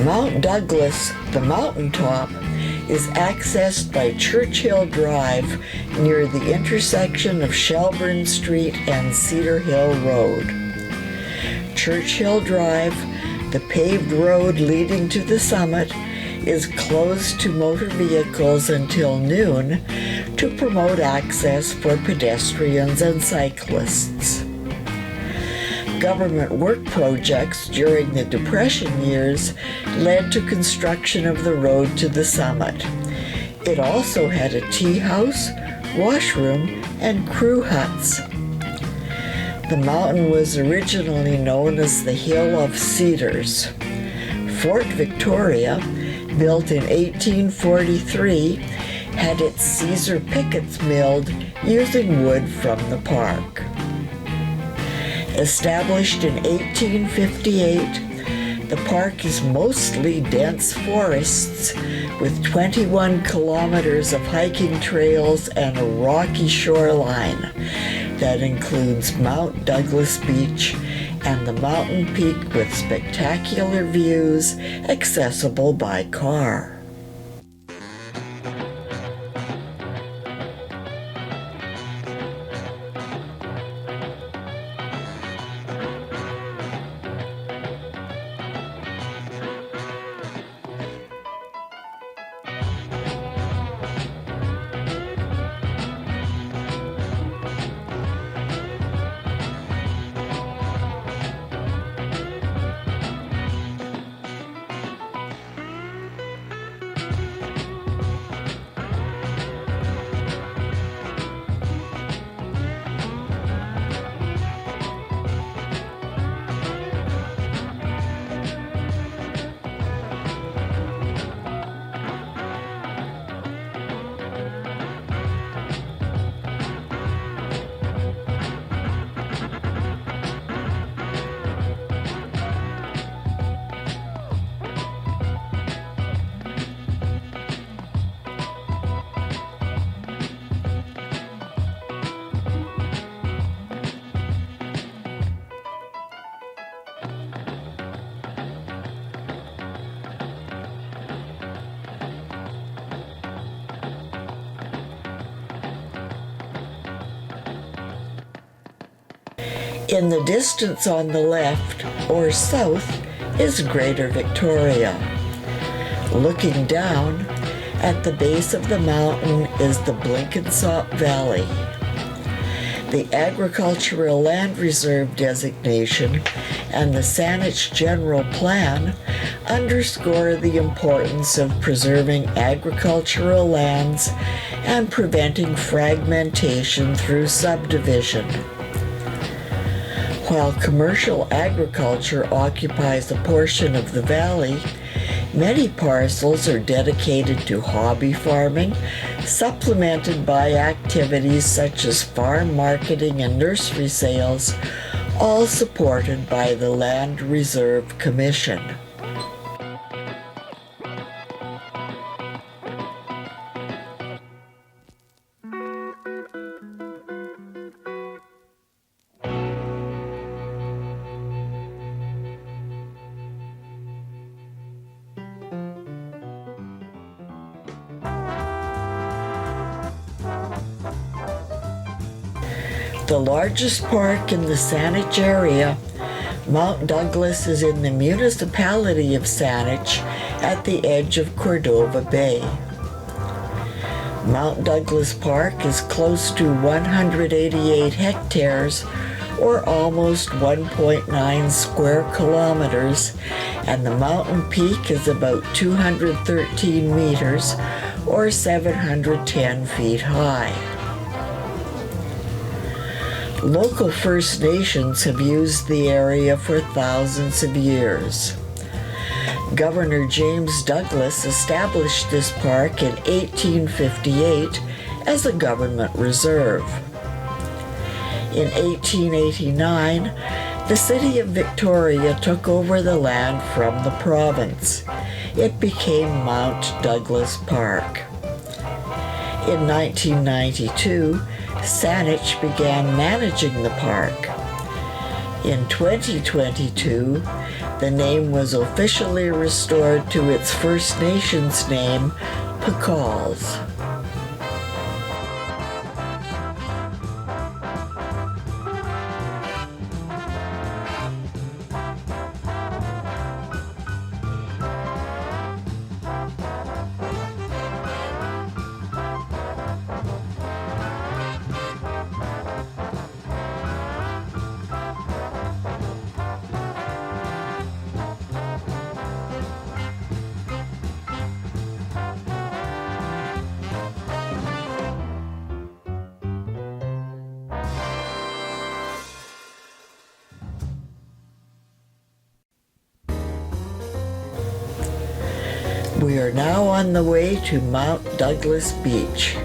Mount Douglas, the mountaintop, is accessed by Churchill Drive near the intersection of Shelbourne Street and Cedar Hill Road. Churchill Drive, the paved road leading to the summit, is closed to motor vehicles until noon to promote access for pedestrians and cyclists. Government work projects during the Depression years led to construction of the road to the summit. It also had a teahouse, washroom, and crew huts. The mountain was originally known as the Hill of Cedars. Fort Victoria, built in 1843, had its Caesar pickets milled using wood from the park. Established in 1858, the park is mostly dense forests with 21 kilometers of hiking trails and a rocky shoreline that includes Mount Douglas Beach and the mountain peak with spectacular views accessible by car. In the distance on the left, or south, is Greater Victoria. Looking down, at the base of the mountain is the Blenkinsop Valley. The Agricultural Land Reserve designation and the Saanich General Plan underscore the importance of preserving agricultural lands and preventing fragmentation through subdivision. While commercial agriculture occupies a portion of the valley, many parcels are dedicated to hobby farming, supplemented by activities such as farm marketing and nursery sales, all supported by the Land Reserve Commission. The largest park in the Saanich area, Mount Douglas is in the municipality of Saanich at the edge of Cordova Bay. Mount Douglas Park is close to 188 hectares, or almost 1.9 square kilometers, and the mountain peak is about 213 meters, or 710 feet high. Local First Nations have used the area for thousands of years. Governor James Douglas established this park in 1858 as a government reserve. In 1889, the city of Victoria took over the land from the province. It became Mount Douglas Park. In 1992, Saanich began managing the park. In 2022, the name was officially restored to its First Nations name, PAWS. We are now on the way to Mount Douglas Beach.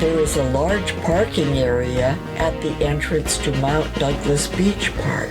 There is a large parking area at the entrance to Mount Douglas Beach Park.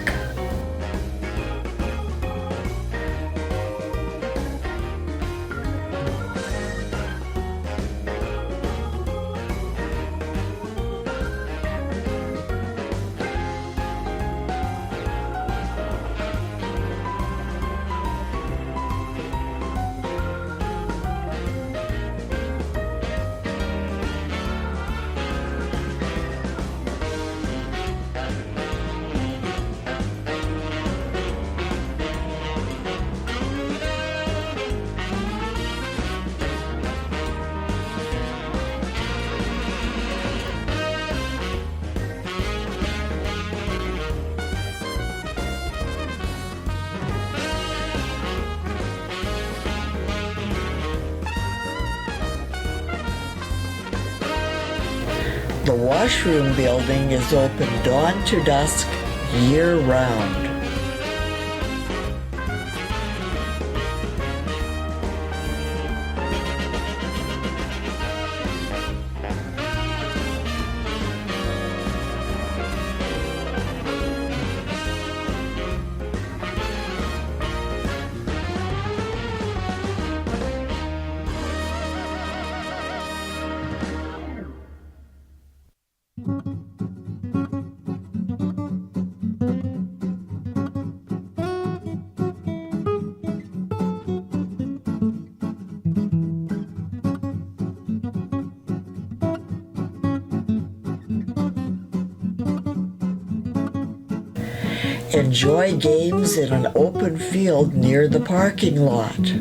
The washroom building is open dawn to dusk, year-round. Enjoy games in an open field near the parking lot.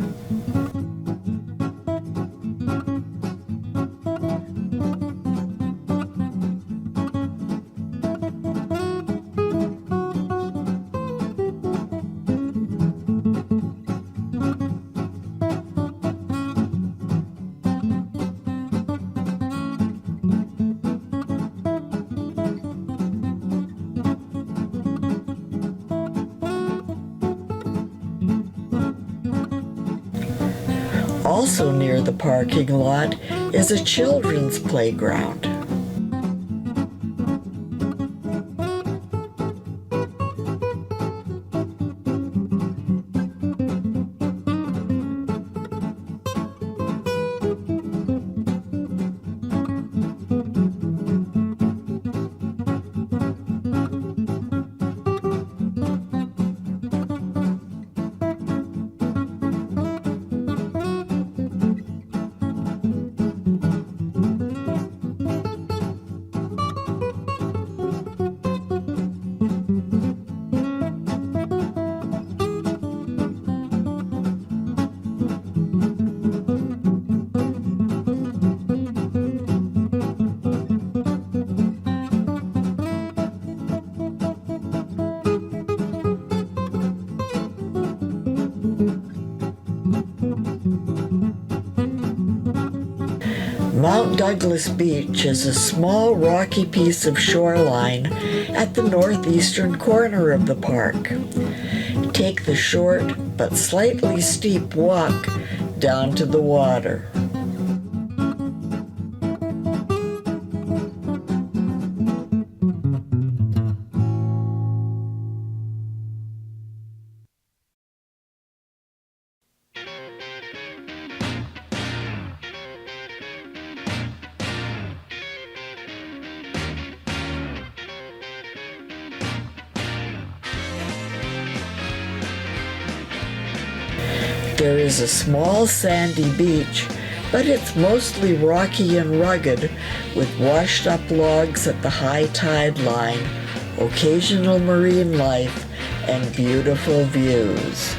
Also near the parking lot is a children's playground. Mount Douglas Beach is a small rocky piece of shoreline at the northeastern corner of the park. take the short but slightly steep walk down to the water. There is a small sandy beach, but it's mostly rocky and rugged, with washed-up logs at the high tide line, occasional marine life, and beautiful views.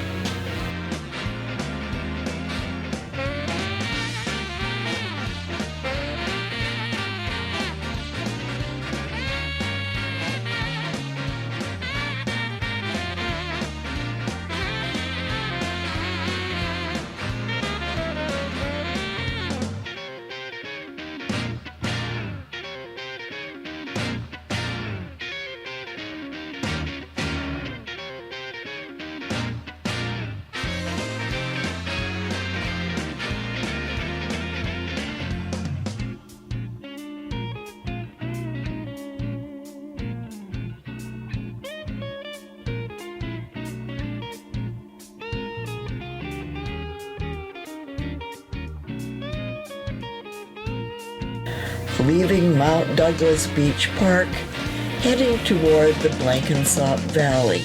Leaving Mount Douglas Beach Park, heading toward the Blenkinsop Valley.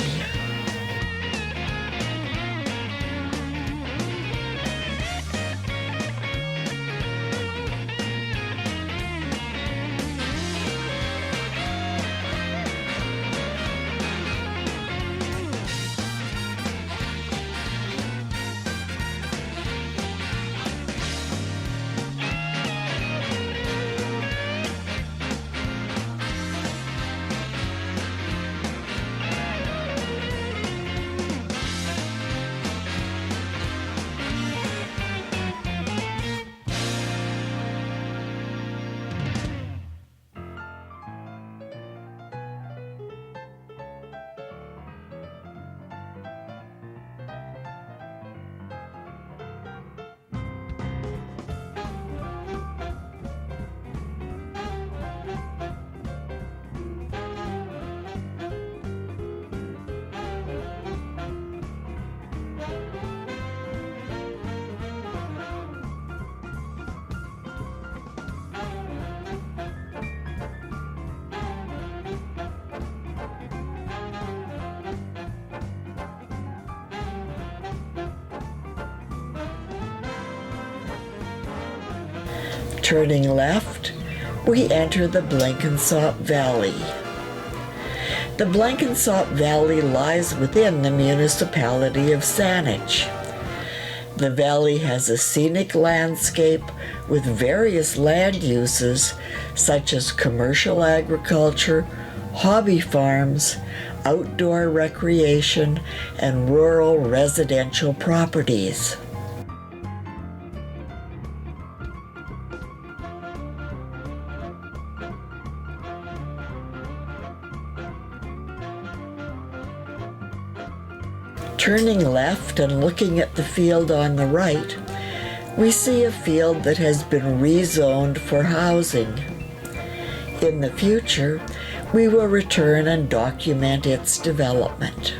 Turning left, we enter the Blenkinsop Valley. The Blenkinsop Valley lies within the municipality of Saanich. The valley has a scenic landscape with various land uses such as commercial agriculture, hobby farms, outdoor recreation, and rural residential properties. Turning left and looking at the field on the right, we see a field that has been rezoned for housing. In the future, we will return and document its development.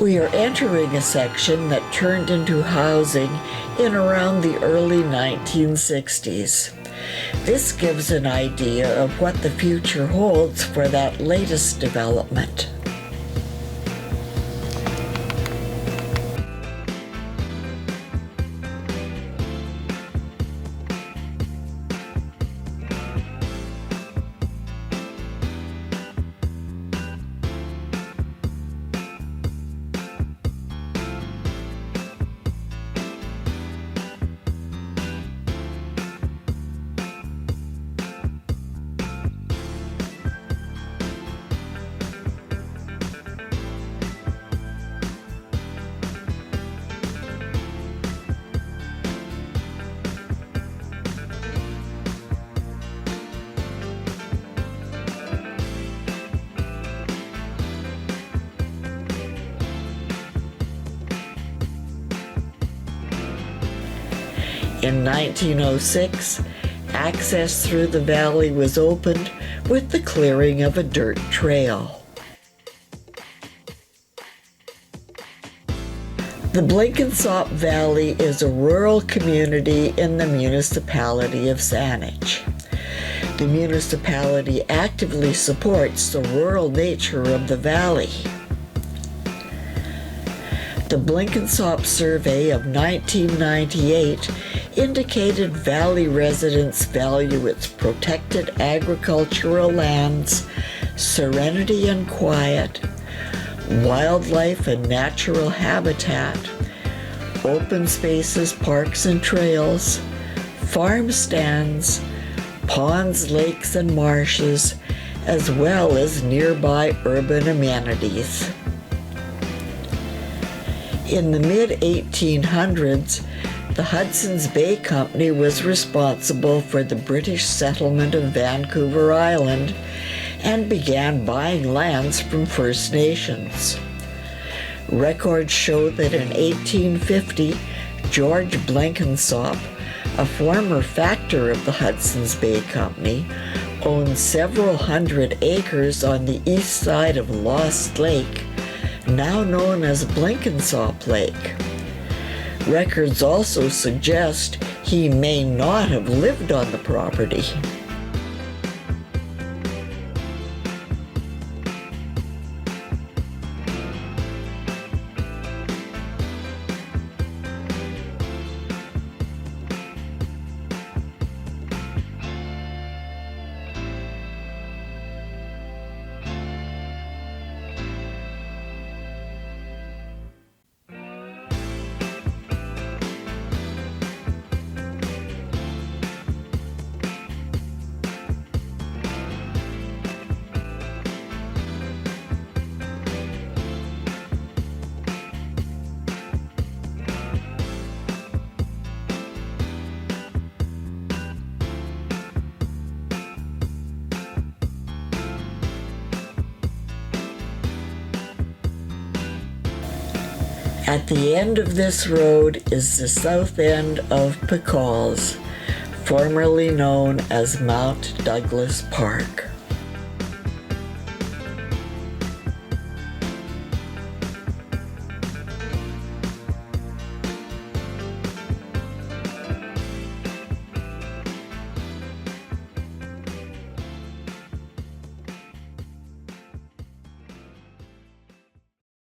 We are entering a section that turned into housing in around the early 1960s. This gives an idea of what the future holds for that latest development. In 1906, access through the valley was opened with the clearing of a dirt trail. The Blenkinsop Valley is a rural community in the municipality of Saanich. The municipality actively supports the rural nature of the valley. The Blenkinsop survey of 1998 indicated valley residents value its protected agricultural lands, serenity and quiet, wildlife and natural habitat, open spaces, parks and trails, farm stands, ponds, lakes and marshes, as well as nearby urban amenities. In the mid-1800s, the Hudson's Bay Company was responsible for the British settlement of Vancouver Island and began buying lands from First Nations. Records show that in 1850, George Blenkinsop, a former factor of the Hudson's Bay Company, owned several hundred acres on the east side of Lost Lake, now known as Blenkinsop Lake. Records also suggest he may not have lived on the property. At the end of this road is the south end of PAWS, formerly known as Mount Douglas Park.